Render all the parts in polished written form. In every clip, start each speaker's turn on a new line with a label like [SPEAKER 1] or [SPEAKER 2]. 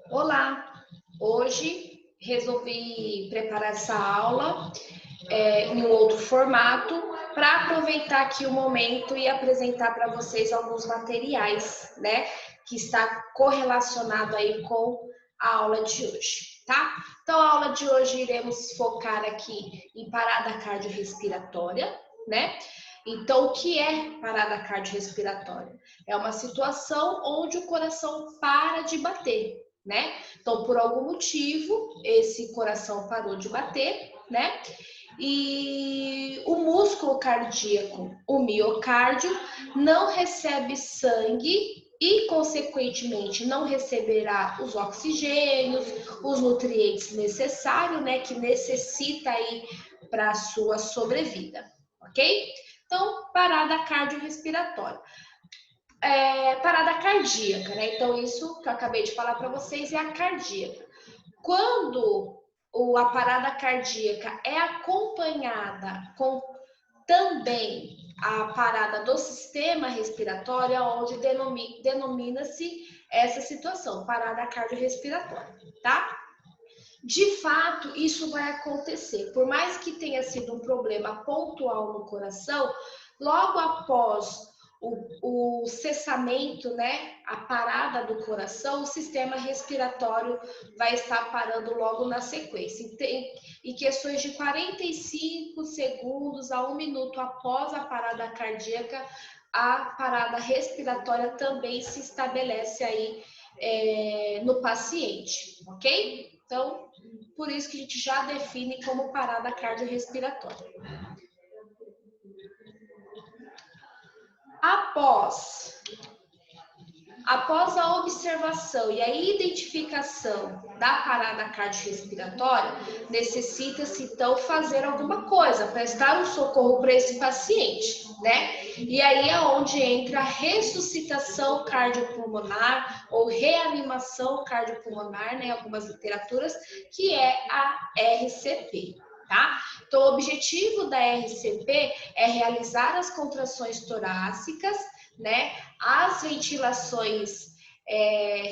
[SPEAKER 1] Olá! Hoje resolvi preparar essa aula em um outro formato para aproveitar aqui o momento e apresentar para vocês alguns materiais, né, que está correlacionado aí com a aula de hoje, tá? Então, a aula de hoje iremos focar aqui em parada cardiorrespiratória, né? Então, o que é parada cardiorrespiratória? É uma situação onde o coração para de bater, né? Então, por algum motivo, esse coração parou de bater, né? E o músculo cardíaco, o miocárdio, não recebe sangue e, consequentemente, não receberá os oxigênios, os nutrientes necessários, né? Que necessita aí para a sua sobrevida, ok? Então, parada cardiorrespiratória. Parada cardíaca, né? Então, isso que eu acabei de falar para vocês é a cardíaca. Quando a parada cardíaca é acompanhada com também a parada do sistema respiratório, onde denomina-se essa situação, parada cardiorrespiratória, tá? De fato, isso vai acontecer. Por mais que tenha sido um problema pontual no coração, logo após o cessamento, né, a parada do coração, o sistema respiratório vai estar parando logo na sequência. Em questões de 45 segundos a 1 minuto após a parada cardíaca, a parada respiratória também se estabelece aí no paciente, ok? Então, por isso que a gente já define como parada cardiorrespiratória. Após a observação e a identificação da parada cardiorrespiratória, necessita-se então fazer alguma coisa, prestar um socorro para esse paciente, né? E aí é onde entra a ressuscitação cardiopulmonar ou reanimação cardiopulmonar, né? Algumas literaturas, que é a RCP. Tá? Então, o objetivo da RCP é realizar as contrações torácicas, né? As ventilações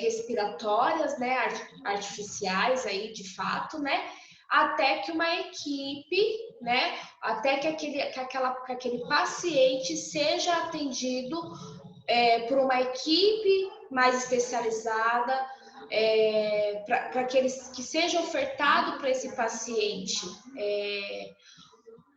[SPEAKER 1] respiratórias, né? Artificiais aí, de fato, né? Até que uma equipe, né? Até que aquele paciente seja atendido por uma equipe mais especializada, para que seja ofertado para esse paciente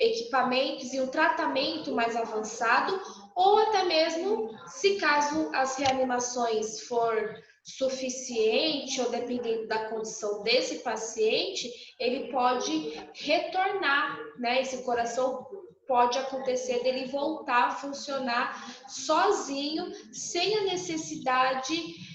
[SPEAKER 1] equipamentos e um tratamento mais avançado, ou até mesmo, se caso as reanimações for suficiente ou dependendo da condição desse paciente, ele pode retornar, né? Esse coração pode acontecer dele voltar a funcionar sozinho, sem a necessidade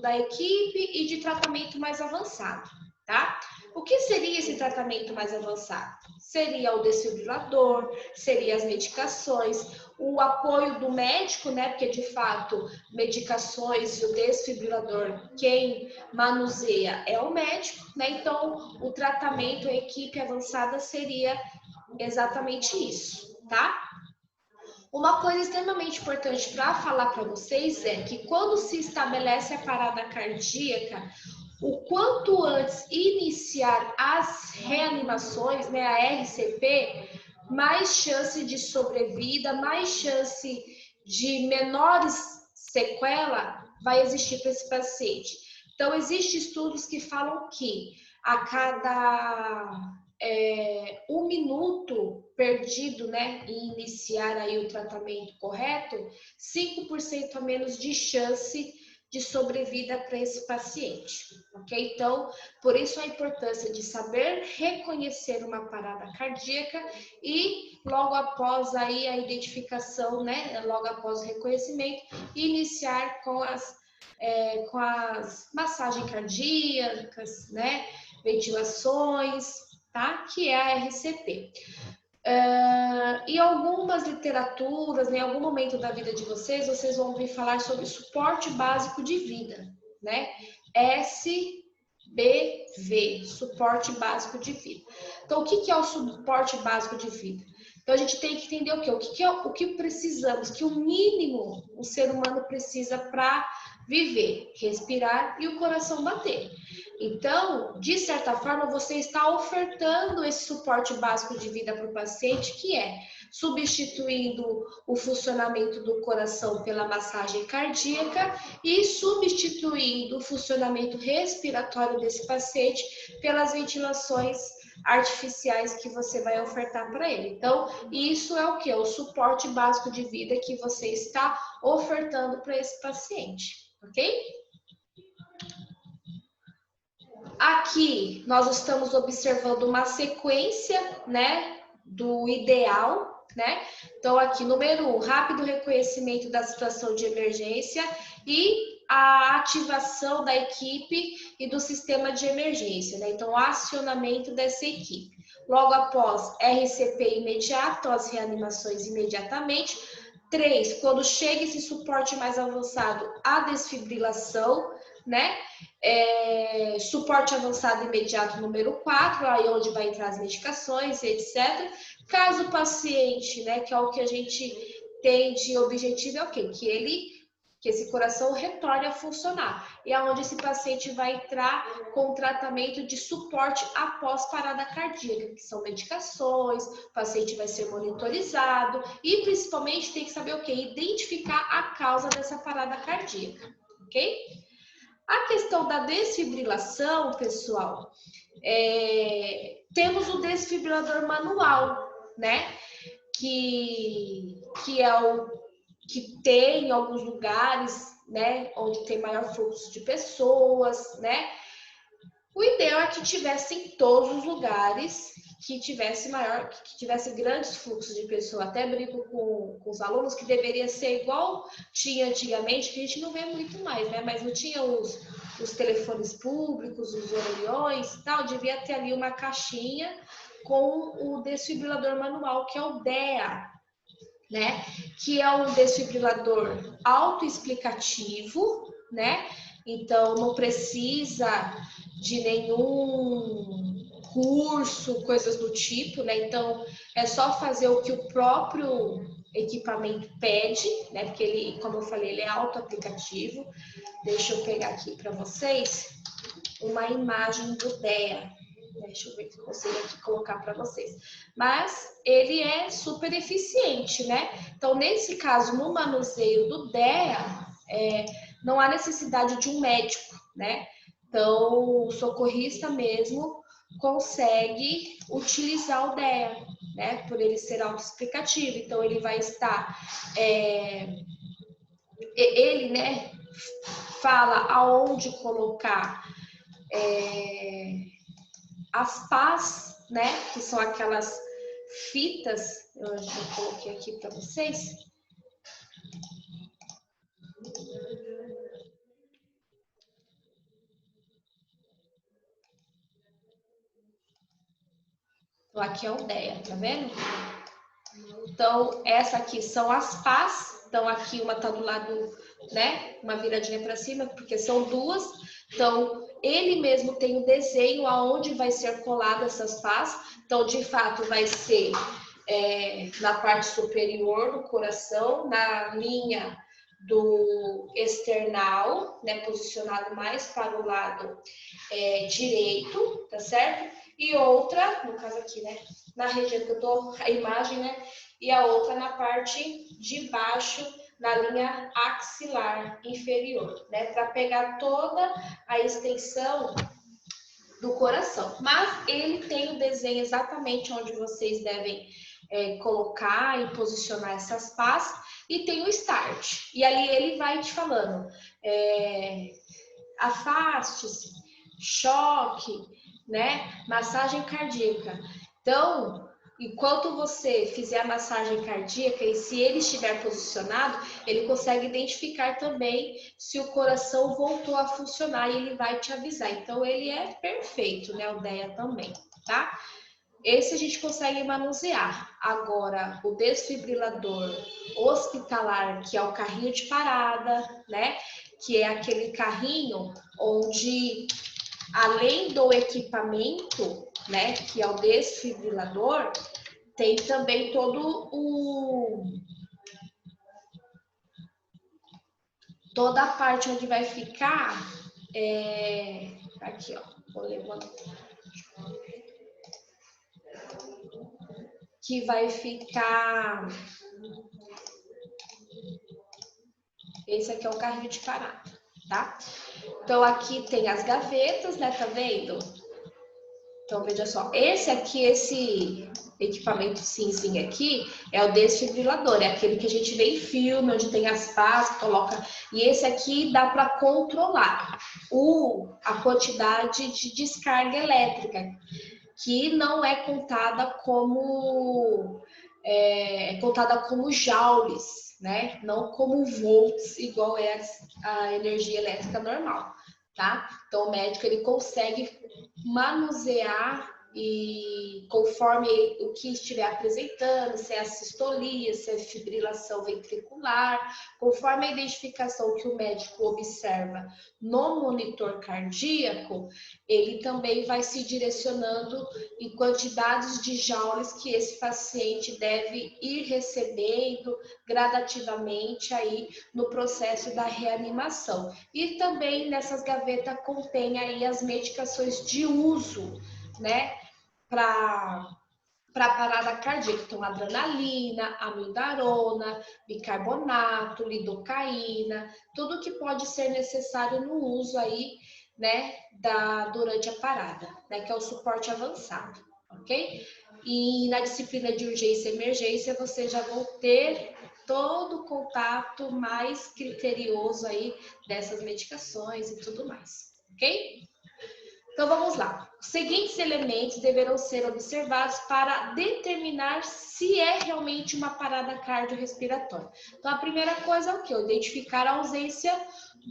[SPEAKER 1] da equipe e de tratamento mais avançado, tá? O que seria esse tratamento mais avançado? Seria o desfibrilador, seria as medicações, o apoio do médico, né? Porque de fato, medicações e o desfibrilador, quem manuseia é o médico, né? Então, o tratamento, a equipe avançada seria exatamente isso, tá? Uma coisa extremamente importante para falar para vocês é que quando se estabelece a parada cardíaca, o quanto antes iniciar as reanimações, né, a RCP, mais chance de sobrevida, mais chance de menores sequela vai existir para esse paciente. Então, existem estudos que falam que a cada 1 minuto perdido, né, em iniciar aí o tratamento correto, 5% a menos de chance de sobrevida para esse paciente, ok? Então, por isso a importância de saber reconhecer uma parada cardíaca e logo após aí a identificação, né, logo após o reconhecimento, iniciar com as massagens cardíacas, né, ventilações, tá? Que é a RCP. Em algumas literaturas, em algum momento da vida de vocês, vocês vão ouvir falar sobre suporte básico de vida, né? SBV, suporte básico de vida. Então, o que é o suporte básico de vida? Então a gente tem que entender o quê? O que precisamos, que o mínimo o ser humano precisa para viver, respirar e o coração bater. Então, de certa forma, você está ofertando esse suporte básico de vida para o paciente, que é substituindo o funcionamento do coração pela massagem cardíaca e substituindo o funcionamento respiratório desse paciente pelas ventilações artificiais que você vai ofertar para ele. Então, isso é o que? O suporte básico de vida que você está ofertando para esse paciente, ok? Aqui nós estamos observando uma sequência, né, do ideal, né? Então aqui número 1, rápido reconhecimento da situação de emergência e a ativação da equipe e do sistema de emergência, né? Então, o acionamento dessa equipe. Logo após, RCP imediato, as reanimações imediatamente. 3, quando chega esse suporte mais avançado, a desfibrilação, né? Suporte avançado imediato número 4, aí onde vai entrar as medicações, etc. Caso o paciente, né, que é o que a gente tem de objetivo, é o quê? Que esse coração retorne a funcionar. E é onde esse paciente vai entrar com tratamento de suporte após parada cardíaca, que são medicações, o paciente vai ser monitorizado e principalmente tem que saber o quê? Identificar a causa dessa parada cardíaca, ok? A questão da desfibrilação, pessoal, temos o desfibrilador manual, né? Que é o que tem em alguns lugares, né, onde tem maior fluxo de pessoas, né? O ideal é que tivesse em todos os lugares, que tivesse grandes fluxos de pessoas. Até brinco com os alunos que deveria ser igual tinha antigamente, que a gente não vê muito mais, né? Mas não tinha os telefones públicos, os orelhões e tal, devia ter ali uma caixinha com o desfibrilador manual, que é o DEA, né? Que é um desfibrilador autoexplicativo, né? Então não precisa de nenhum curso, coisas do tipo, né? Então é só fazer o que o próprio equipamento pede, né? Porque ele, como eu falei, ele é autoaplicativo. Deixa eu pegar aqui para vocês uma imagem do DEA. Deixa eu ver se eu consigo aqui colocar para vocês. Mas ele é super eficiente, né? Então, nesse caso, no manuseio do DEA, não há necessidade de um médico, né? Então, o socorrista mesmo consegue utilizar o DEA, né? Por ele ser autoexplicativo. Então, ele vai estar... ele, né? Fala aonde colocar... as pás, né, que são aquelas fitas, eu já coloquei aqui para vocês. Então, aqui é o DEA, tá vendo? Então, essa aqui são as pás. Então, aqui uma tá do lado, né, uma viradinha para cima, porque são duas. Então, ele mesmo tem o desenho aonde vai ser colada essas pás. Então, de fato, vai ser na parte superior do coração, na linha do external, né, posicionado mais para o lado direito, tá certo? E outra, no caso aqui, né, na região que eu tô, a imagem, né, e a outra na parte de baixo, na linha axilar inferior, né, para pegar toda a extensão do coração. Mas ele tem o desenho exatamente onde vocês devem colocar e posicionar essas pás, e tem o start. E ali ele vai te falando, afaste-se, choque, né? Massagem cardíaca. Então, enquanto você fizer a massagem cardíaca e se ele estiver posicionado, ele consegue identificar também se o coração voltou a funcionar e ele vai te avisar. Então, ele é perfeito, né? O DEA também, tá? Esse a gente consegue manusear. Agora, o desfibrilador hospitalar, que é o carrinho de parada, né? Que é aquele carrinho onde, além do equipamento, né, que é o desfibrilador, tem também toda a parte onde vai ficar, aqui, ó, vou levantar, que vai ficar, esse aqui é o carrinho de parada, tá? Então, aqui tem as gavetas, né, tá vendo? Então, veja só, esse equipamento cinzinho aqui é o desfibrilador, é aquele que a gente vê em filme, onde tem as pás, coloca. E esse aqui dá para controlar a quantidade de descarga elétrica, que não é contada como joules, né? Não como volts, igual é a energia elétrica normal, tá? Então, o médico ele consegue manusear e conforme o que estiver apresentando, se é assistolia, se é fibrilação ventricular, conforme a identificação que o médico observa no monitor cardíaco, ele também vai se direcionando em quantidades de joules que esse paciente deve ir recebendo gradativamente aí no processo da reanimação. E também nessas gavetas contém aí as medicações de uso, né, para parada cardíaca, então adrenalina, amiodarona, bicarbonato, lidocaína, tudo que pode ser necessário no uso aí, né, durante a parada, né, que é o suporte avançado, ok? E na disciplina de urgência e emergência, vocês já vão ter todo o contato mais criterioso aí dessas medicações e tudo mais, ok? Então, vamos lá. Os seguintes elementos deverão ser observados para determinar se é realmente uma parada cardiorrespiratória. Então, a primeira coisa é o quê? Identificar a ausência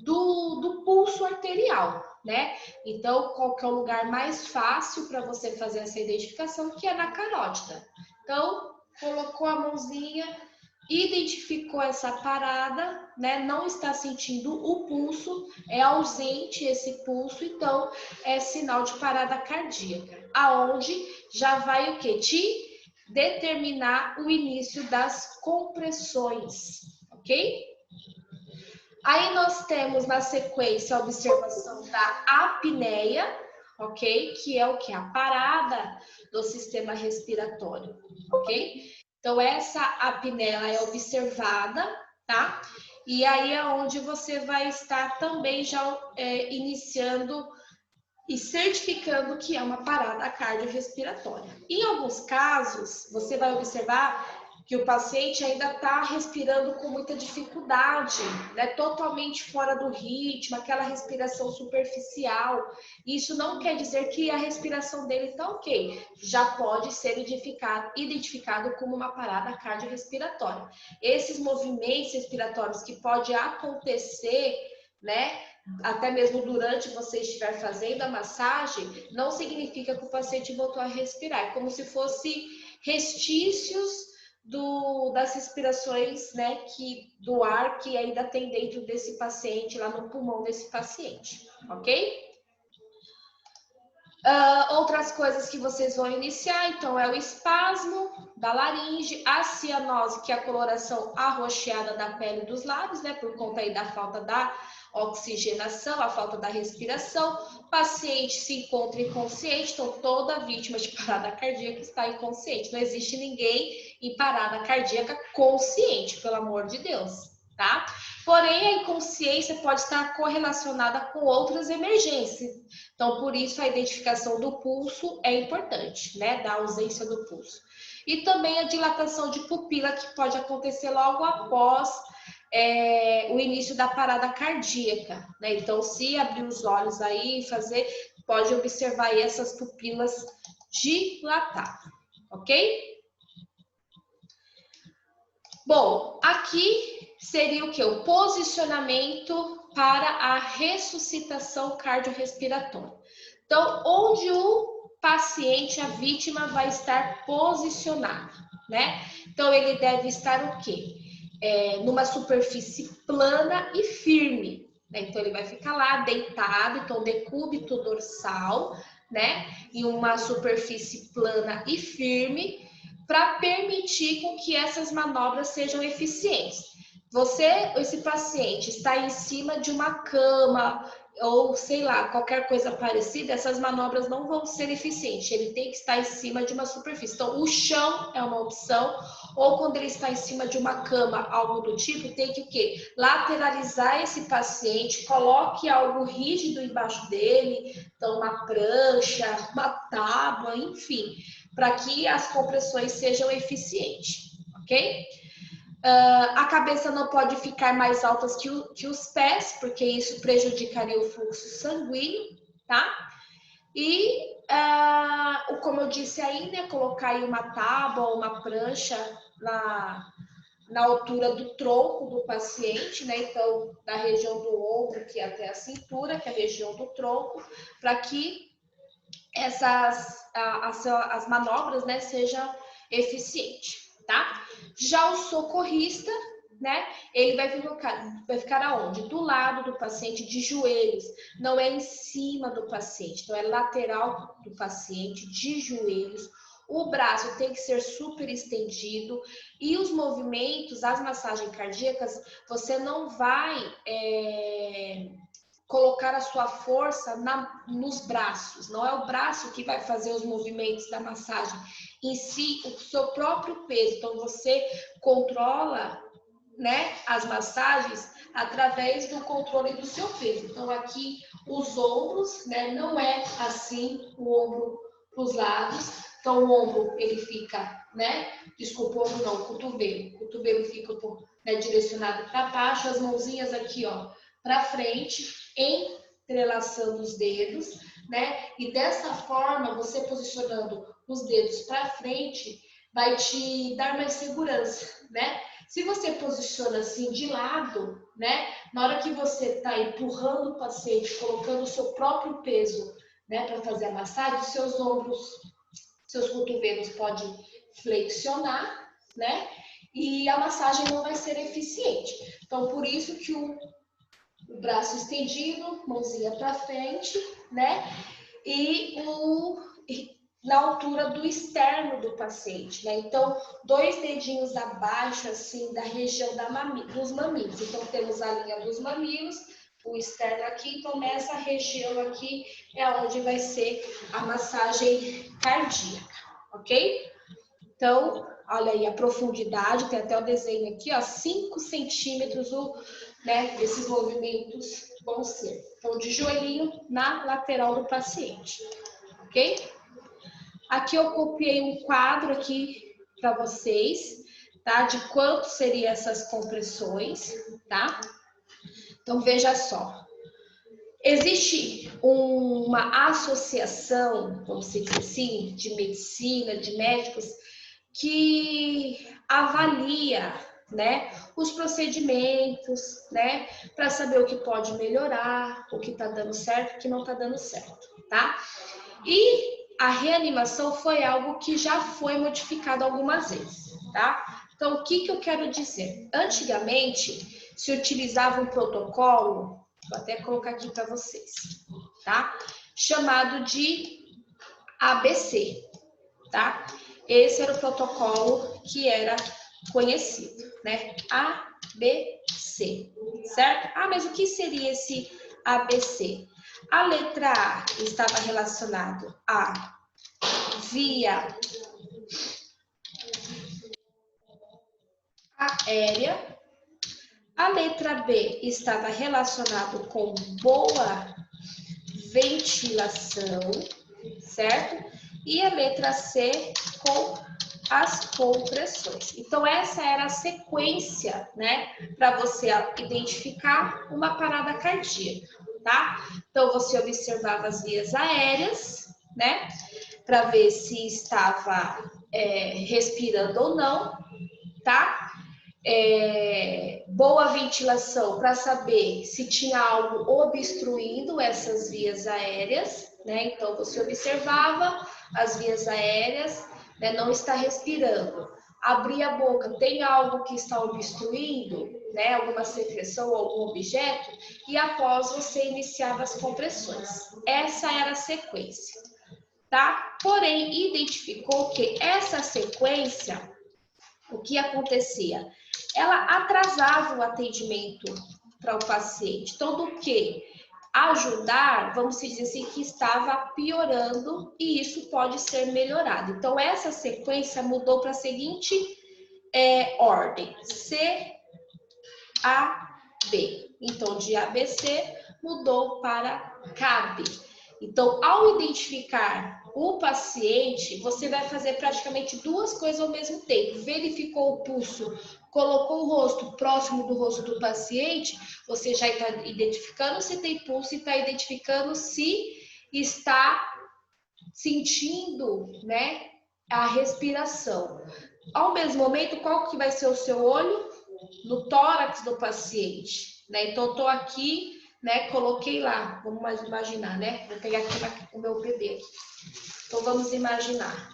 [SPEAKER 1] do pulso arterial, né? Então, qual que é o lugar mais fácil para você fazer essa identificação? Que é na carótida. Então, colocou a mãozinha, identificou essa parada, né? Não está sentindo o pulso, é ausente esse pulso, então é sinal de parada cardíaca. Aonde já vai o quê? Te determinar o início das compressões, ok? Aí nós temos na sequência a observação da apneia, ok? Que é o que? A parada do sistema respiratório, ok? Então, essa apneia é observada, tá? E aí é onde você vai estar também já iniciando e certificando que é uma parada cardiorrespiratória. Em alguns casos, você vai observar que o paciente ainda está respirando com muita dificuldade, né? Totalmente fora do ritmo, aquela respiração superficial. Isso não quer dizer que a respiração dele está ok. Já pode ser identificado como uma parada cardiorrespiratória. Esses movimentos respiratórios que pode acontecer, né? Até mesmo durante você estiver fazendo a massagem, não significa que o paciente voltou a respirar. É como se fosse restícios das respirações, né, do ar que ainda tem dentro desse paciente, lá no pulmão desse paciente, ok? Outras coisas que vocês vão iniciar, então, é o espasmo da laringe, a cianose, que é a coloração arroxeada da pele dos lábios, né, por conta aí da falta da oxigenação, a falta da respiração. O paciente se encontra inconsciente, então toda vítima de parada cardíaca está inconsciente. Não existe ninguém em parada cardíaca consciente, pelo amor de Deus, tá? Porém, a inconsciência pode estar correlacionada com outras emergências. Então, por isso, a identificação do pulso é importante, né? Da ausência do pulso. E também a dilatação de pupila, que pode acontecer logo após o início da parada cardíaca, né? Então, se abrir os olhos aí, pode observar aí essas pupilas dilatar, ok? Bom, aqui seria o que? O posicionamento para a ressuscitação cardiorrespiratória. Então, onde o paciente, a vítima, vai estar posicionado, né? Então, ele deve estar o quê? Numa superfície plana e firme, né? Então, ele vai ficar lá deitado, então, decúbito dorsal, né? Em uma superfície plana e firme, para permitir com que essas manobras sejam eficientes. Esse paciente está em cima de uma cama ou sei lá, qualquer coisa parecida, essas manobras não vão ser eficientes. Ele tem que estar em cima de uma superfície. Então, o chão é uma opção, ou quando ele está em cima de uma cama, algo do tipo, tem que o quê? Lateralizar esse paciente, coloque algo rígido embaixo dele, então uma prancha, uma tábua, enfim, para que as compressões sejam eficientes, ok? A cabeça não pode ficar mais alta que os pés, porque isso prejudicaria o fluxo sanguíneo, tá? E, como eu disse aí, né, colocar aí uma tábua ou uma prancha na altura do tronco do paciente, né? Então, da região do ombro aqui até a cintura, que é a região do tronco, para que as manobras, né, sejam eficientes, tá? Já o socorrista, né, ele vai ficar aonde? Do lado do paciente, de joelhos, não é em cima do paciente, então é lateral do paciente, de joelhos. O braço tem que ser super estendido e os movimentos, as massagens cardíacas, você não vai colocar a sua força nos braços. Não é o braço que vai fazer os movimentos da massagem, em si, o seu próprio peso. Então, você controla, né, as massagens através do controle do seu peso. Então, aqui, os ombros, né, não é assim, o ombro para os lados. Então, o ombro, ele fica, né, desculpa, o ombro não, o cotovelo. O cotovelo fica, né, direcionado para baixo, as mãozinhas aqui, ó, para frente, entrelaçando os dedos, né? E dessa forma, você posicionando os dedos para frente, vai te dar mais segurança, né? Se você posiciona assim de lado, né? Na hora que você está empurrando o paciente, colocando o seu próprio peso, né, para fazer a massagem, seus ombros, seus cotovelos podem flexionar, né? E a massagem não vai ser eficiente. Então, por isso que o braço estendido, mãozinha para frente, né? E na altura do externo do paciente, né? Então, 2 dedinhos abaixo, assim, da região dos mamilos. Então, temos a linha dos mamilos, o externo aqui, então nessa região aqui é onde vai ser a massagem cardíaca, ok? Então, olha aí a profundidade, tem até o desenho aqui, ó, 5 centímetros, né, esses movimentos vão ser. Então, de joelhinho na lateral do paciente, ok? Aqui eu copiei um quadro aqui para vocês, tá? De quanto seriam essas compressões, tá? Então, veja só. Existe uma associação, vamos dizer assim, de medicina, de médicos, que avalia, né, os procedimentos, né, para saber o que pode melhorar, o que está dando certo, o que não está dando certo, tá? E a reanimação foi algo que já foi modificado algumas vezes, tá? Então, o que eu quero dizer? Antigamente, se utilizava um protocolo, vou até colocar aqui para vocês, tá? Chamado de ABC, tá? Esse era o protocolo que era conhecido, né? ABC, certo? Ah, mas o que seria esse ABC? A letra A estava relacionado à via aérea. A letra B estava relacionado com boa ventilação, certo? E a letra C com as compressões. Então, essa era a sequência, né, para você identificar uma parada cardíaca, tá? Então, você observava as vias aéreas, né, para ver se estava respirando ou não, tá? Boa ventilação para saber se tinha algo obstruindo essas vias aéreas, né? Então, você observava as vias aéreas, né? Não está respirando. Abrir a boca, tem algo que está obstruindo, né? Alguma secreção ou algum objeto, e após você iniciava as compressões. Essa era a sequência, tá? Porém, identificou que essa sequência, o que acontecia? Ela atrasava o atendimento para o paciente. Então, do que ajudar, vamos dizer assim, que estava piorando e isso pode ser melhorado. Então, essa sequência mudou para a seguinte ordem: C, A, B. Então, de ABC mudou para CAB. Então, ao identificar o paciente, você vai fazer praticamente duas coisas ao mesmo tempo. Verificou o pulso, colocou o rosto próximo do rosto do paciente, você já está identificando se tem pulso e está identificando se está sentindo, né, a respiração. Ao mesmo momento, qual que vai ser o seu olho? No tórax do paciente, né? Então, eu tô aqui, né? Coloquei lá, vamos mais imaginar, né? Vou pegar aqui o meu bebê aqui. Então, vamos imaginar.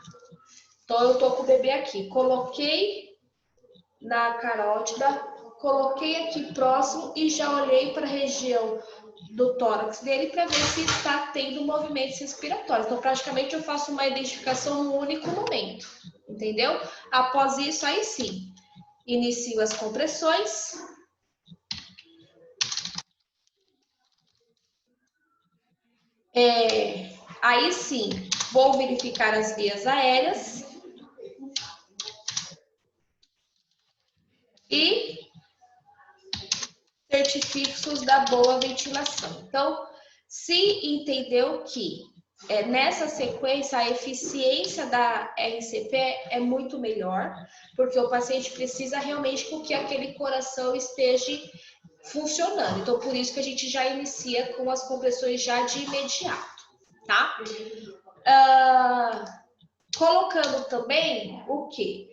[SPEAKER 1] Então, eu tô com o bebê aqui. Coloquei na carótida, coloquei aqui próximo e já olhei para a região do tórax dele para ver se está tendo movimentos respiratórios. Então, praticamente, eu faço uma identificação num único momento, entendeu? Após isso, aí sim, inicio as compressões. Aí sim, vou verificar as vias aéreas. E certifico da boa ventilação. Então, se entendeu que nessa sequência a eficiência da RCP é muito melhor, porque o paciente precisa realmente que aquele coração esteja funcionando. Então, por isso que a gente já inicia com as compressões já de imediato, tá? Colocando também o quê?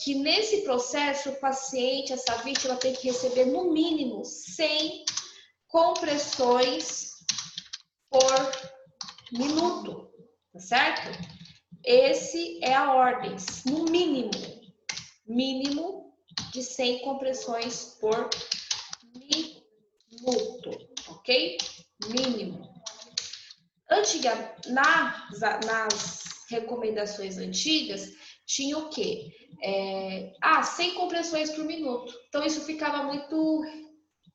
[SPEAKER 1] Que nesse processo o paciente, essa vítima tem que receber no mínimo 100 compressões por minuto, tá certo? Esse é a ordem, no mínimo de 100 compressões por minuto, ok? Mínimo. Nas recomendações antigas, tinha o quê? 100 compressões por minuto. Então, isso ficava muito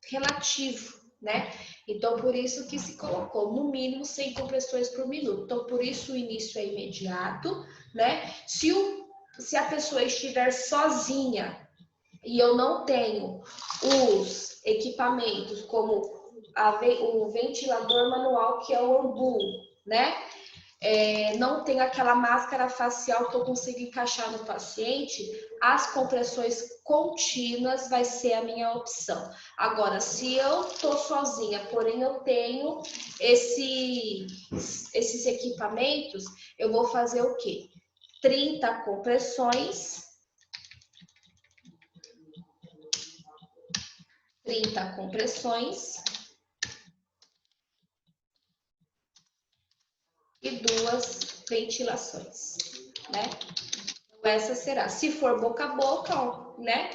[SPEAKER 1] relativo, né? Então, por isso que se colocou, no mínimo, 100 compressões por minuto. Então, por isso o início é imediato, né? Se a pessoa estiver sozinha e eu não tenho os equipamentos como o ventilador manual, que é o AMBU, né? Não tenho aquela máscara facial que eu consigo encaixar no paciente, as compressões contínuas vai ser a minha opção. Agora, se eu estou sozinha, porém eu tenho esses equipamentos, eu vou fazer o quê? 30 compressões. 30 compressões. E 2 ventilações, né? Então, essa será. Se for boca a boca, né?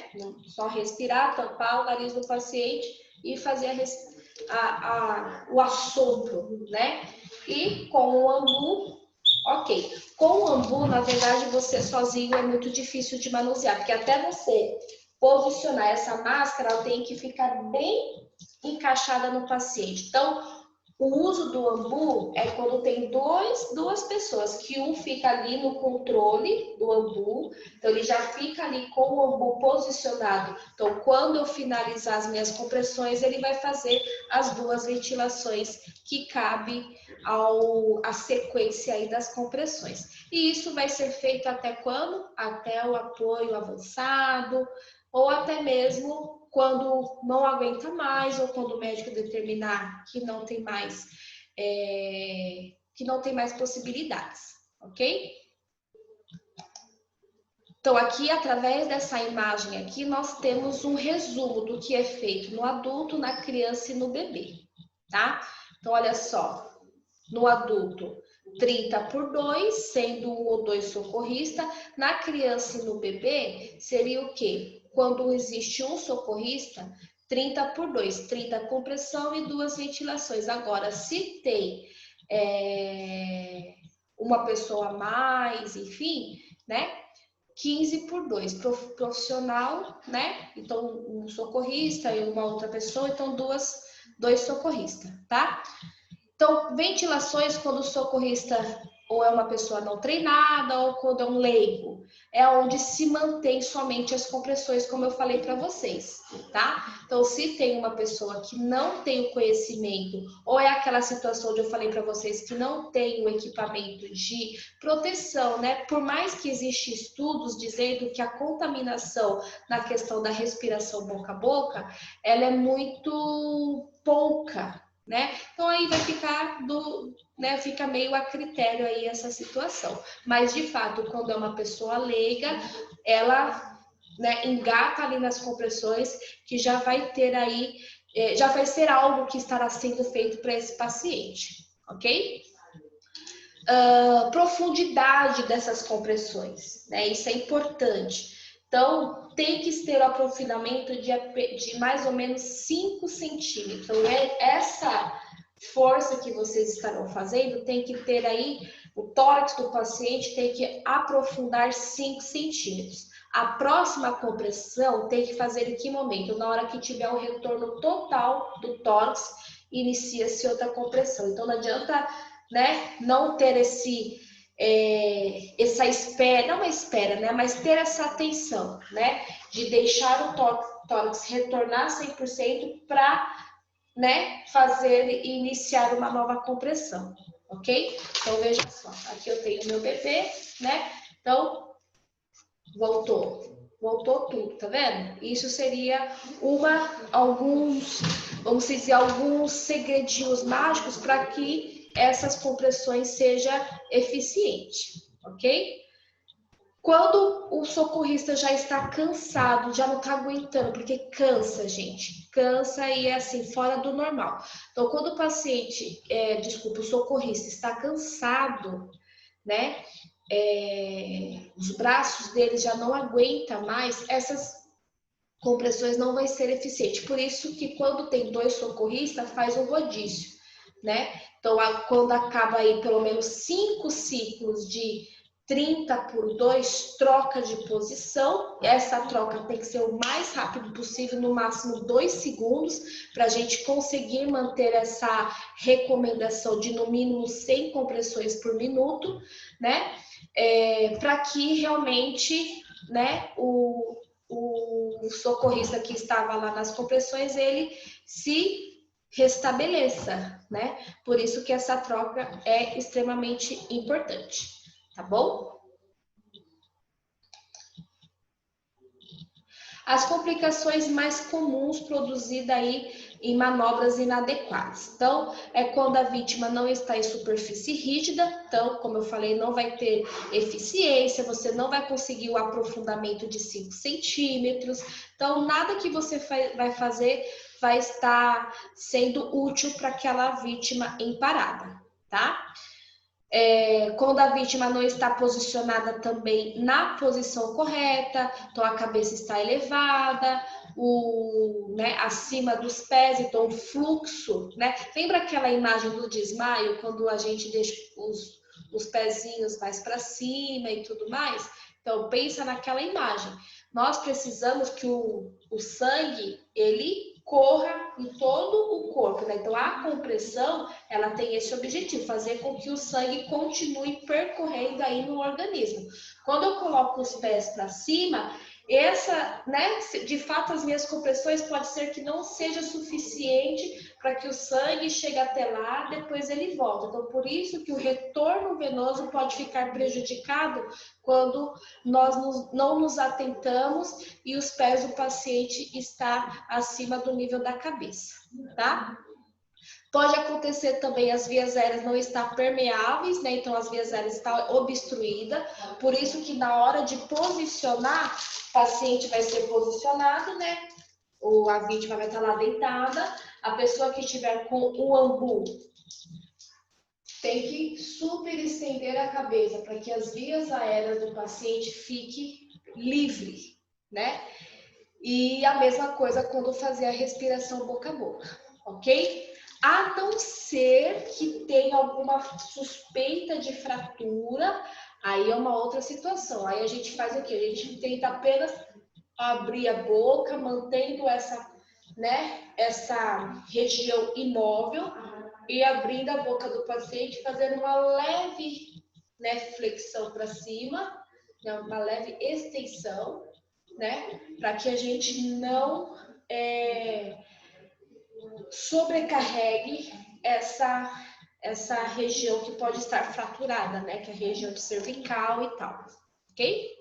[SPEAKER 1] Só respirar, tampar o nariz do paciente e fazer o assopro, né? E com o AMBU, ok. Com o AMBU, na verdade, você sozinho é muito difícil de manusear, porque até você posicionar essa máscara, ela tem que ficar bem encaixada no paciente. Então, o uso do AMBU é quando tem duas pessoas, que um fica ali no controle do AMBU, então ele já fica ali com o AMBU posicionado. Então, quando eu finalizar as minhas compressões, ele vai fazer as 2 ventilações que cabe à sequência aí das compressões. E isso vai ser feito até quando? Até o apoio avançado, ou até mesmo quando não aguenta mais, ou quando o médico determinar que não tem mais, possibilidades, ok? Então, aqui, através dessa imagem aqui, nós temos um resumo do que é feito no adulto, na criança e no bebê, tá? Então, olha só, no adulto, 30 por 2, sendo 1 ou 2 socorristas. Na criança e no bebê, seria o quê? Quando existe um socorrista, 30 por 2, 30 compressão e 2 ventilações. Agora, se tem uma pessoa a mais, enfim, né? 15/2, profissional, né? Então, um socorrista e uma outra pessoa, então dois socorristas, tá? Então, ventilações quando o socorrista ou é uma pessoa não treinada ou quando é um leigo, é onde se mantém somente as compressões, como eu falei para vocês, tá? Então, se tem uma pessoa que não tem o conhecimento ou é aquela situação onde eu falei para vocês que não tem o equipamento de proteção, né? Por mais que existem estudos dizendo que a contaminação na questão da respiração boca a boca, ela é muito pouca, né? Então aí vai ficar fica meio a critério aí essa situação. Mas de fato, quando é uma pessoa leiga, ela, né, engata ali nas compressões que já vai ter aí, já vai ser algo que estará sendo feito para esse paciente, ok? Profundidade dessas compressões, né? Isso é importante. Então, tem que ter o aprofundamento de mais ou menos 5 centímetros. Então, essa força que vocês estarão fazendo tem que ter aí, o tórax do paciente tem que aprofundar 5 centímetros. A próxima compressão tem que fazer em que momento? Na hora que tiver o retorno total do tórax, inicia-se outra compressão. Então, não adianta, né, não ter essa espera, não uma espera, né, mas ter essa atenção, né, de deixar o tórax retornar 100% para, né, fazer e iniciar uma nova compressão, ok? Então, veja só, aqui eu tenho meu bebê, né, então, voltou tudo, tá vendo? Isso seria vamos dizer, alguns segredinhos mágicos para que essas compressões sejam eficientes, ok? Quando o socorrista já está cansado, já não está aguentando, porque cansa, gente, cansa e é assim, fora do normal. Então, quando o paciente, o socorrista está cansado, né, os braços dele já não aguentam mais, essas compressões não vai ser eficiente. Por isso que quando tem 2 socorristas, faz um rodízio, né? Então, quando acaba aí pelo menos 5 ciclos de 30/2, troca de posição. Essa troca tem que ser o mais rápido possível, no máximo 2 segundos, para a gente conseguir manter essa recomendação de no mínimo 100 compressões por minuto, né? Para que realmente, né, o socorrista que estava lá nas compressões, ele se restabeleça, né? Por isso que essa troca é extremamente importante, tá bom? As complicações mais comuns produzidas aí em manobras inadequadas. Então, é quando a vítima não está em superfície rígida, então, como eu falei, não vai ter eficiência, você não vai conseguir o aprofundamento de 5 centímetros. Então, nada que você vai fazer vai estar sendo útil para aquela vítima em parada, tá? Quando a vítima não está posicionada também na posição correta, então a cabeça está elevada, né, acima dos pés, então o fluxo, né? Lembra aquela imagem do desmaio, quando a gente deixa os pezinhos mais para cima e tudo mais? Então, pensa naquela imagem. Nós precisamos que o sangue, ele corra em todo o corpo, né? Então, a compressão, ela tem esse objetivo, fazer com que o sangue continue percorrendo aí no organismo. Quando eu coloco os pés para cima, né, de fato, as minhas compressões pode ser que não seja suficiente para que o sangue chegue até lá, depois ele volta. Então, por isso que o retorno venoso pode ficar prejudicado quando nós não nos atentamos e os pés do paciente está acima do nível da cabeça, tá? Pode acontecer também as vias aéreas não estar permeáveis, né? Então as vias aéreas estão obstruídas, por isso que na hora de posicionar, o paciente vai ser posicionado, né? Ou a vítima vai estar lá deitada, a pessoa que estiver com o ambu tem que super estender a cabeça para que as vias aéreas do paciente fiquem livres, né? E a mesma coisa quando fazer a respiração boca a boca, ok? a não ser que tenha alguma suspeita de fratura, aí é uma outra situação. Aí a gente faz o quê? A gente tenta apenas abrir a boca, mantendo essa, né, essa região imóvel e abrindo a boca do paciente, fazendo uma leve, né, flexão para cima, né, uma leve extensão, né, para que a gente não sobrecarregue essa região que pode estar fraturada, né, que é a região de cervical e tal, ok?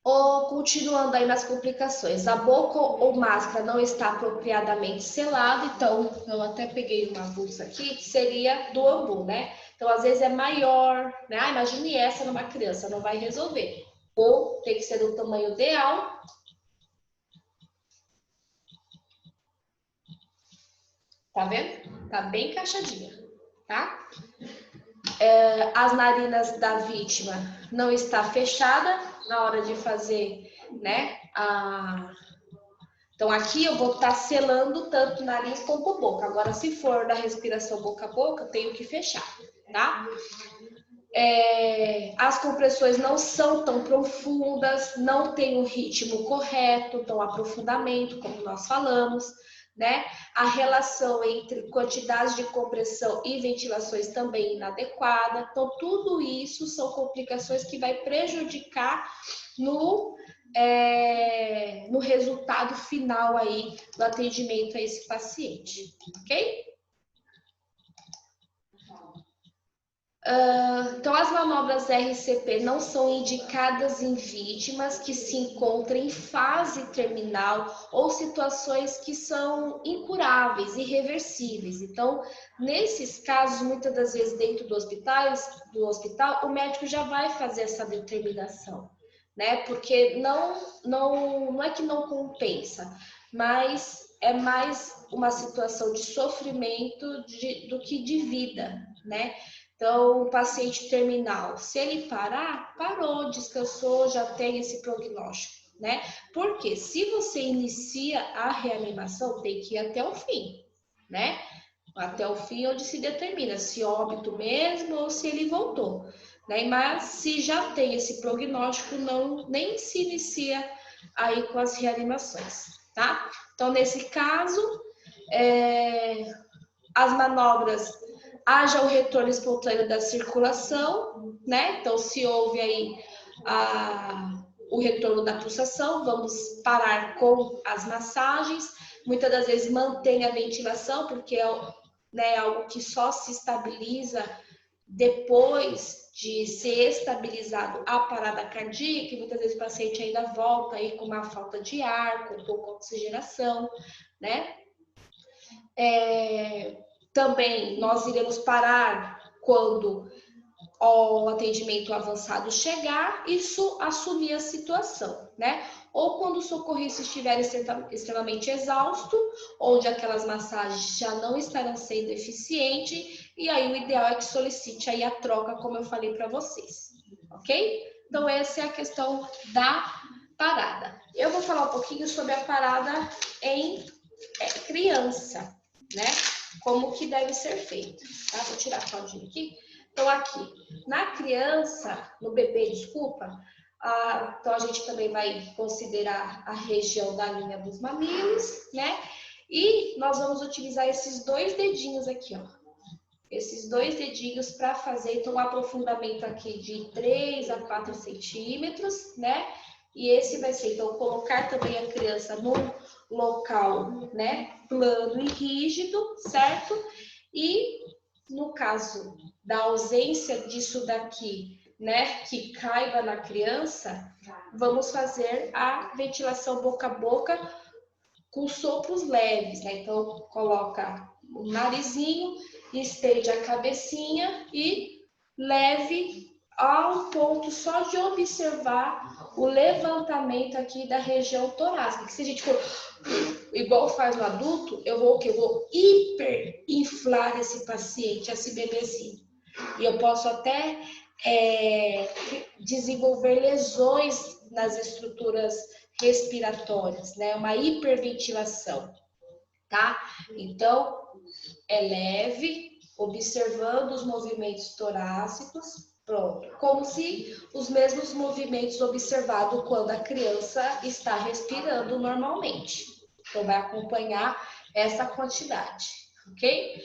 [SPEAKER 1] Ou continuando aí nas complicações, a boca ou máscara não está apropriadamente selada, então eu até peguei uma bolsa aqui que seria do ambu, né? Então às vezes é maior, né? Ah, imagine essa numa criança, não vai resolver. Ou tem que ser do tamanho ideal. Tá vendo? Tá bem encaixadinha, tá? As narinas da vítima não está fechada na hora de fazer, né? Então aqui eu vou estar selando tanto nariz quanto boca. Agora, se for da respiração boca a boca, tenho que fechar, tá? As compressões não são tão profundas, não tem o ritmo correto, então aprofundamento, como nós falamos, né? A relação entre quantidade de compressão e ventilações também inadequada. Então, tudo isso são complicações que vai prejudicar no resultado final aí do atendimento a esse paciente, ok? Então, as manobras RCP não são indicadas em vítimas que se encontram em fase terminal ou situações que são incuráveis, irreversíveis. Então, nesses casos, muitas das vezes dentro do hospital, o médico já vai fazer essa determinação, né? Porque não é que não compensa, mas é mais uma situação de sofrimento do que de vida, né? Então, o paciente terminal, se ele parar, parou, descansou, já tem esse prognóstico, né? Porque se você inicia a reanimação, tem que ir até o fim, né? Até o fim, onde se determina se óbito mesmo ou se ele voltou, né? Mas se já tem esse prognóstico, nem se inicia aí com as reanimações, tá? Então, nesse caso, as manobras, haja o retorno espontâneo da circulação, né? Então, se houve aí o retorno da pulsação, vamos parar com as massagens. Muitas das vezes mantém a ventilação, porque é algo que só se estabiliza depois de ser estabilizado a parada cardíaca, e muitas vezes o paciente ainda volta aí com uma falta de ar, com pouca oxigenação, né? Também nós iremos parar quando o atendimento avançado chegar, isso assumir a situação, né? Ou quando o socorrista estiver extremamente exausto, onde aquelas massagens já não estarão sendo eficientes, e aí o ideal é que solicite aí a troca, como eu falei para vocês, ok? Então, essa é a questão da parada. Eu vou falar um pouquinho sobre a parada em criança, né? Como que deve ser feito, tá? Vou tirar a caldinha aqui. Então, aqui, na criança, no bebê, desculpa, então a gente também vai considerar a região da linha dos mamilos, né? E nós vamos utilizar esses dois dedinhos aqui, ó. Esses dois dedinhos para fazer, então, um aprofundamento aqui de 3 a 4 centímetros, né? E esse vai ser, então, colocar também a criança num local, né, plano e rígido, certo? E no caso da ausência disso daqui, né, que caiba na criança, vamos fazer a ventilação boca a boca com sopros leves, né? Então, coloca o narizinho, estende a cabecinha e leve a um ponto só de observar o levantamento aqui da região torácica. Que se a gente for igual faz no adulto, eu vou hiperinflar esse paciente, esse bebezinho. E eu posso até desenvolver lesões nas estruturas respiratórias, né? Uma hiperventilação, tá? Então, é leve, observando os movimentos torácicos, pronto. Como se os mesmos movimentos observados quando a criança está respirando normalmente. Então, vai acompanhar essa quantidade, ok?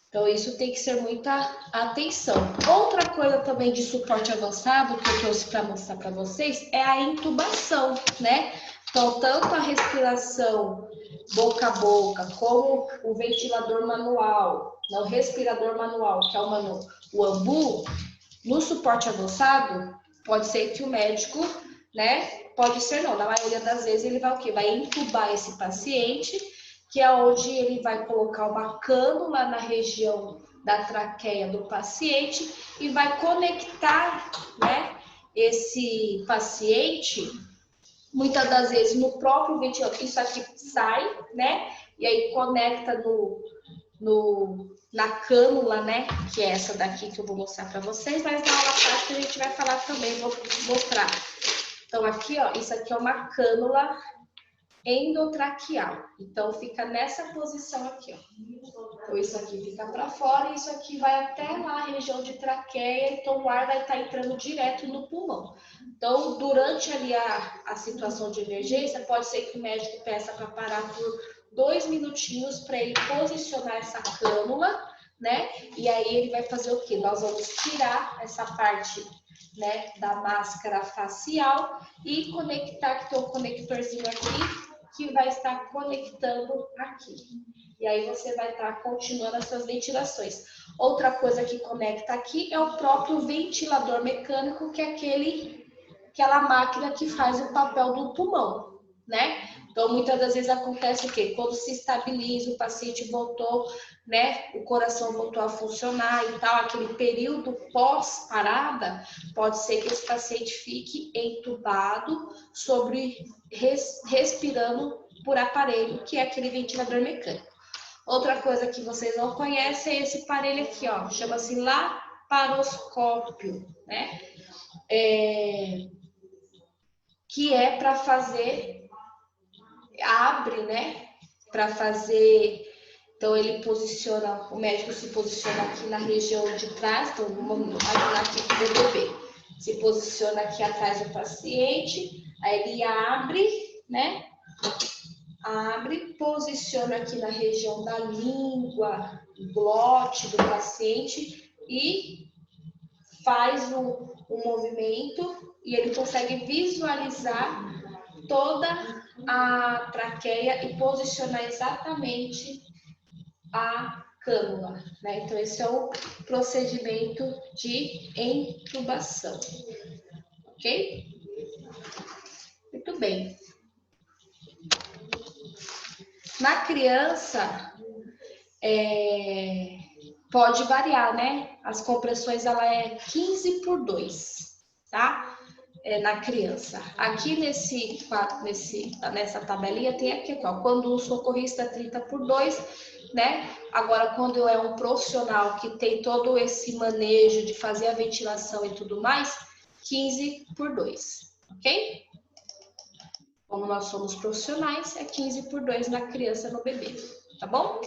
[SPEAKER 1] Então, isso tem que ser muita atenção. Outra coisa também de suporte avançado que eu trouxe para mostrar para vocês é a intubação, né? Então, tanto a respiração boca a boca, como o ventilador manual, o respirador manual, que é o AMBU, no suporte avançado, pode ser que o médico, né? Pode ser não, na maioria das vezes ele vai o quê? Vai intubar esse paciente, que é onde ele vai colocar uma cânula na região da traqueia do paciente e vai conectar, né, esse paciente, muitas das vezes no próprio ventilador. Isso aqui sai, né, e aí conecta na cânula, né, que é essa daqui que eu vou mostrar para vocês, mas na aula prática a gente vai falar também, vou mostrar. Então aqui, ó, isso aqui é uma cânula endotraqueal. Então, fica nessa posição aqui, ó. Então, isso aqui fica para fora e isso aqui vai até lá, a região de traqueia, então o ar vai estar entrando direto no pulmão. Então, durante ali a situação de emergência, pode ser que o médico peça para parar por 2 minutinhos para ele posicionar essa cânula, né? E aí ele vai fazer o quê? Nós vamos tirar essa parte, né, da máscara facial e conectar, que tem um conectorzinho aqui, que vai estar conectando aqui. E aí você vai estar continuando as suas ventilações. Outra coisa que conecta aqui é o próprio ventilador mecânico, que é aquela máquina que faz o papel do pulmão, né? Então, muitas das vezes acontece o quê? Quando se estabiliza, o paciente voltou, né? O coração voltou a funcionar e tal, aquele período pós-parada, pode ser que esse paciente fique entubado respirando por aparelho, que é aquele ventilador mecânico. Outra coisa que vocês não conhecem é esse aparelho aqui, ó, chama-se laparoscópio, né? Que é para fazer, abre, né? Para fazer, então ele posiciona, o médico se posiciona aqui na região de trás, então vamos imaginar aqui que o bebê se posiciona aqui atrás do paciente, aí ele abre, né? Abre, posiciona aqui na região da língua, glote do paciente e faz um movimento e ele consegue visualizar toda a traqueia e posicionar exatamente a cânula, né? Então, esse é o procedimento de intubação, ok? Muito bem. Na criança, pode variar, né? As compressões, ela é 15/2, tá? Na criança. Aqui nessa tabelinha tem aqui, ó, quando o socorrista 30/2, né? Agora, quando é um profissional que tem todo esse manejo de fazer a ventilação e tudo mais, 15/2, ok? Como nós somos profissionais, é 15/2 na criança e no bebê, tá bom?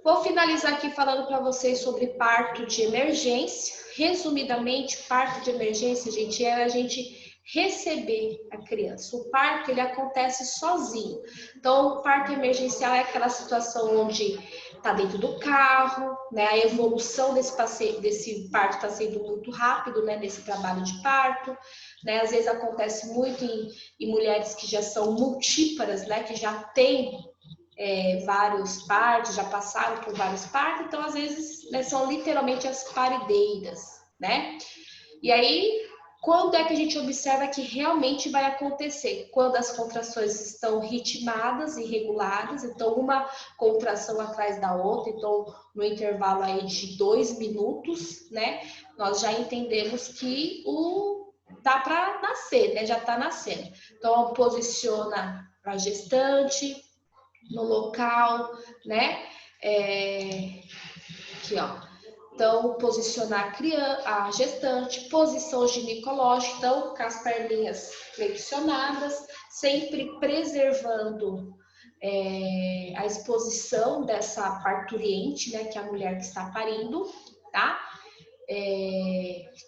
[SPEAKER 1] Vou finalizar aqui falando para vocês sobre parto de emergência. Resumidamente, parto de emergência, gente, é a gente receber a criança. O parto, ele acontece sozinho. Então, o parto emergencial é aquela situação onde está dentro do carro, né? A evolução desse parto está sendo muito rápido, né? Nesse trabalho de parto, né? Às vezes acontece muito em mulheres que já são multíparas, né? Que já têm vários partos, já passaram por vários partos, então às vezes, né, são literalmente as parideiras, né? E aí, quando é que a gente observa que realmente vai acontecer? Quando as contrações estão ritmadas e regulares, então uma contração atrás da outra, então no intervalo aí de 2 minutos, né? Nós já entendemos que tá para nascer, né? Já está nascendo. Então posiciona a gestante no local, né? Aqui, ó. Então, posicionar a criança, a gestante, posição ginecológica, então, com as perninhas flexionadas, sempre preservando a exposição dessa parturiente, né, que é a mulher que está parindo, tá?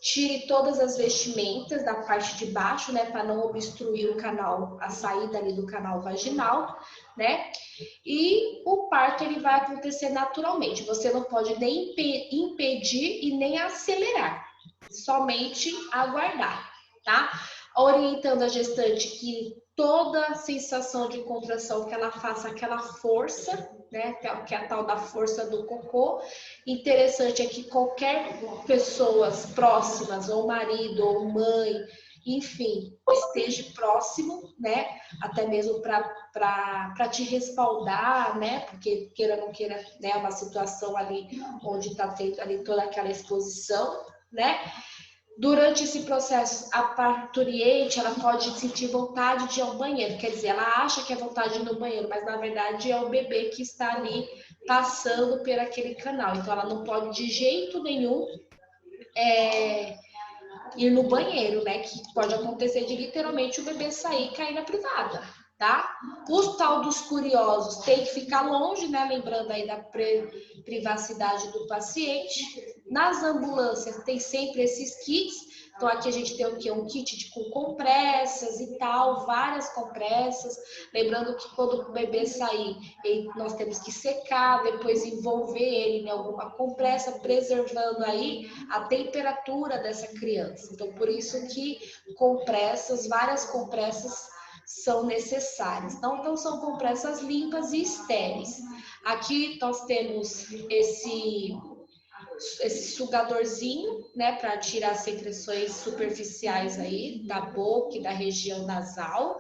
[SPEAKER 1] Tire todas as vestimentas da parte de baixo, né, para não obstruir o canal, a saída ali do canal vaginal, né? E o parto ele vai acontecer naturalmente. Você não pode nem impedir e nem acelerar, somente aguardar, tá? Orientando a gestante que toda sensação de contração que ela faça aquela força, né, que é a tal da força do cocô. Interessante é que qualquer pessoas próximas, ou marido, ou mãe, enfim, esteja próximo, né, até mesmo para te respaldar, né, porque queira ou não queira, né, é uma situação ali onde está tendo ali toda aquela exposição, né. Durante esse processo, a parturiente, ela pode sentir vontade de ir ao banheiro, quer dizer, ela acha que é vontade de ir no banheiro, mas na verdade é o bebê que está ali passando por aquele canal, então ela não pode de jeito nenhum ir no banheiro, né, que pode acontecer de literalmente o bebê sair e cair na privada, tá? Os tal dos curiosos tem que ficar longe, né, lembrando aí da privacidade do paciente. Nas ambulâncias tem sempre esses kits. Então aqui a gente tem o quê? Um kit com compressas e tal, várias compressas. Lembrando que quando o bebê sair, nós temos que secar, depois envolver ele em alguma compressa, preservando aí a temperatura dessa criança. Então por isso que compressas, várias compressas são necessárias. Então são compressas limpas e estéreis. Aqui nós temos esse sugadorzinho, né, para tirar as secreções superficiais aí da boca e da região nasal.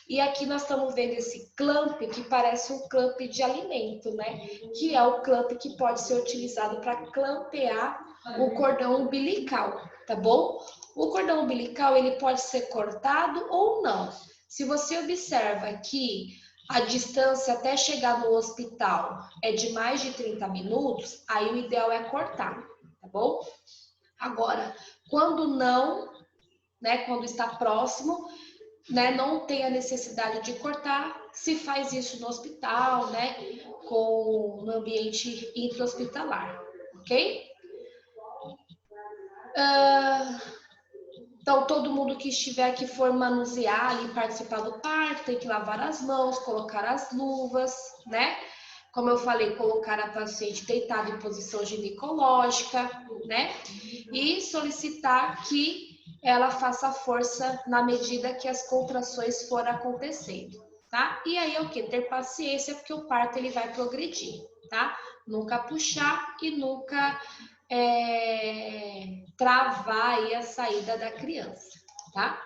[SPEAKER 1] E aqui nós estamos vendo esse clamp que parece um clamp de alimento, né? Que é o clamp que pode ser utilizado para clampear o cordão umbilical, tá bom? O cordão umbilical ele pode ser cortado ou não. Se você observa que a distância até chegar no hospital é de mais de 30 minutos, aí o ideal é cortar, tá bom? Agora, quando não, né, quando está próximo, né, não tem a necessidade de cortar, se faz isso no hospital, né, no ambiente intra-hospitalar, ok? Então, todo mundo que estiver aqui for manusear e participar do parto, tem que lavar as mãos, colocar as luvas, né? Como eu falei, colocar a paciente deitada em posição ginecológica, né? E solicitar que ela faça força na medida que as contrações forem acontecendo, tá? E aí é o quê? Ter paciência, porque o parto ele vai progredir, tá? Nunca puxar e nunca travar aí a saída da criança, tá?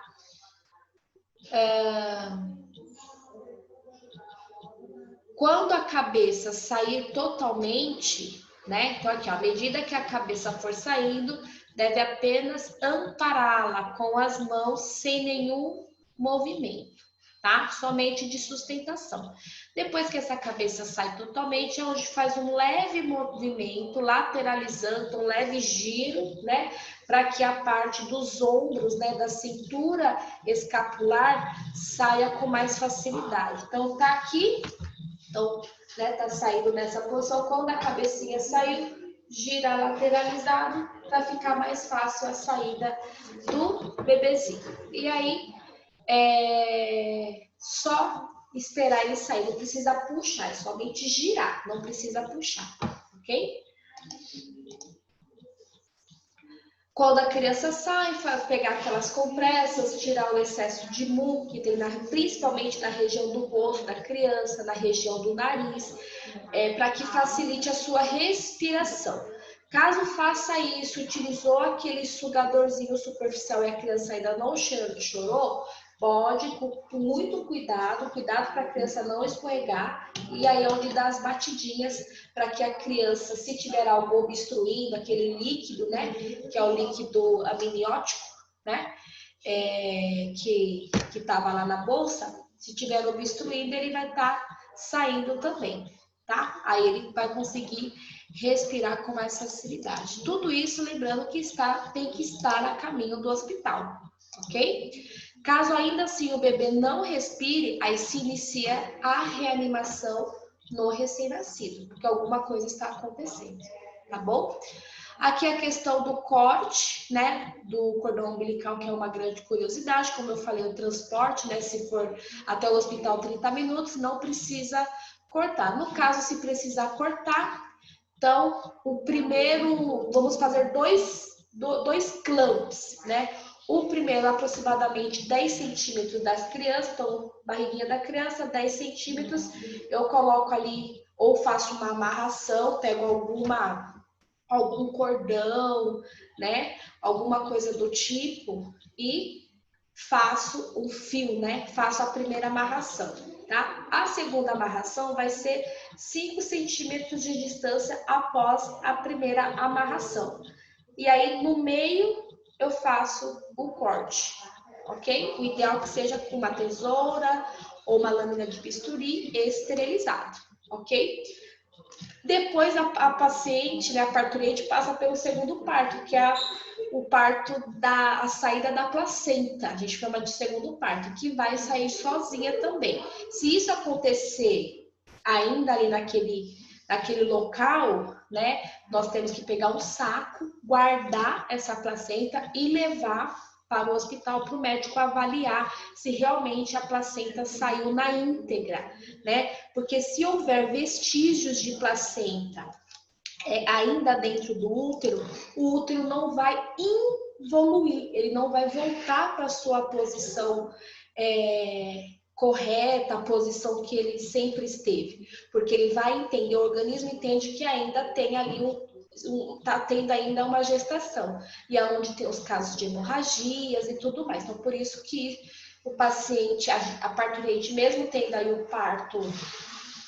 [SPEAKER 1] Quando a cabeça sair totalmente, né? Então aqui, ó, à medida que a cabeça for saindo, deve apenas ampará-la com as mãos sem nenhum movimento, tá? Somente de sustentação. Depois que essa cabeça sai totalmente, é onde faz um leve movimento, lateralizando, um leve giro, né? Para que a parte dos ombros, né, da cintura escapular saia com mais facilidade. Então, tá aqui, então, né, tá saindo nessa posição. Quando a cabecinha saiu, gira lateralizado para ficar mais fácil a saída do bebezinho. E aí, só esperar ele sair, não precisa puxar, é somente girar, não precisa puxar, ok? Quando a criança sai, pegar aquelas compressas, tirar o excesso de muco que tem principalmente na região do rosto da criança, na região do nariz, para que facilite a sua respiração. Caso faça isso, utilizou aquele sugadorzinho superficial e a criança ainda não chorou, pode, com muito cuidado para a criança não escorregar, e aí é onde dá as batidinhas para que a criança, se tiver algo obstruindo, aquele líquido, né, que é o líquido amniótico, né, que estava lá na bolsa, se tiver obstruindo, ele vai estar saindo também, tá? Aí ele vai conseguir respirar com mais facilidade. Tudo isso lembrando que tem que estar a caminho do hospital, ok? Caso ainda assim o bebê não respire, aí se inicia a reanimação no recém-nascido, porque alguma coisa está acontecendo, tá bom? Aqui a questão do corte, né, do cordão umbilical, que é uma grande curiosidade, como eu falei, o transporte, né, se for até o hospital 30 minutos, não precisa cortar. No caso, se precisar cortar, então, o primeiro, vamos fazer dois clamps, né? O primeiro, aproximadamente 10 centímetros das crianças, então, barriguinha da criança, 10 centímetros, eu coloco ali, ou faço uma amarração, pego algum cordão, né? Alguma coisa do tipo, e faço o fio, né? Faço a primeira amarração, tá? A segunda amarração vai ser 5 centímetros de distância após a primeira amarração. E aí, no meio, eu faço o corte, ok? O ideal é que seja com uma tesoura ou uma lâmina de bisturi esterilizado, ok? Depois a paciente, né, a parturiente, passa pelo segundo parto, que é o parto a saída da placenta, a gente chama de segundo parto, que vai sair sozinha também. Se isso acontecer ainda ali naquele local, né, nós temos que pegar um saco, guardar essa placenta e levar para o hospital para o médico avaliar se realmente a placenta saiu na íntegra, né? Porque se houver vestígios de placenta ainda dentro do útero, o útero não vai involuir, ele não vai voltar para a sua posição correta, a posição que ele sempre esteve, porque ele vai entender, o organismo entende que ainda tem ali está tendo ainda uma gestação, e é onde tem os casos de hemorragias e tudo mais. Então, por isso que o paciente, a parturiente, mesmo tendo aí o parto,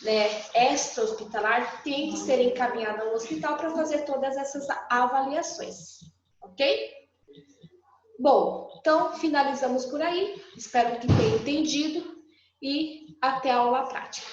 [SPEAKER 1] né, extra-hospitalar, tem que ser encaminhada ao hospital para fazer todas essas avaliações, ok? Bom, então finalizamos por aí. Espero que tenham entendido e até a aula prática.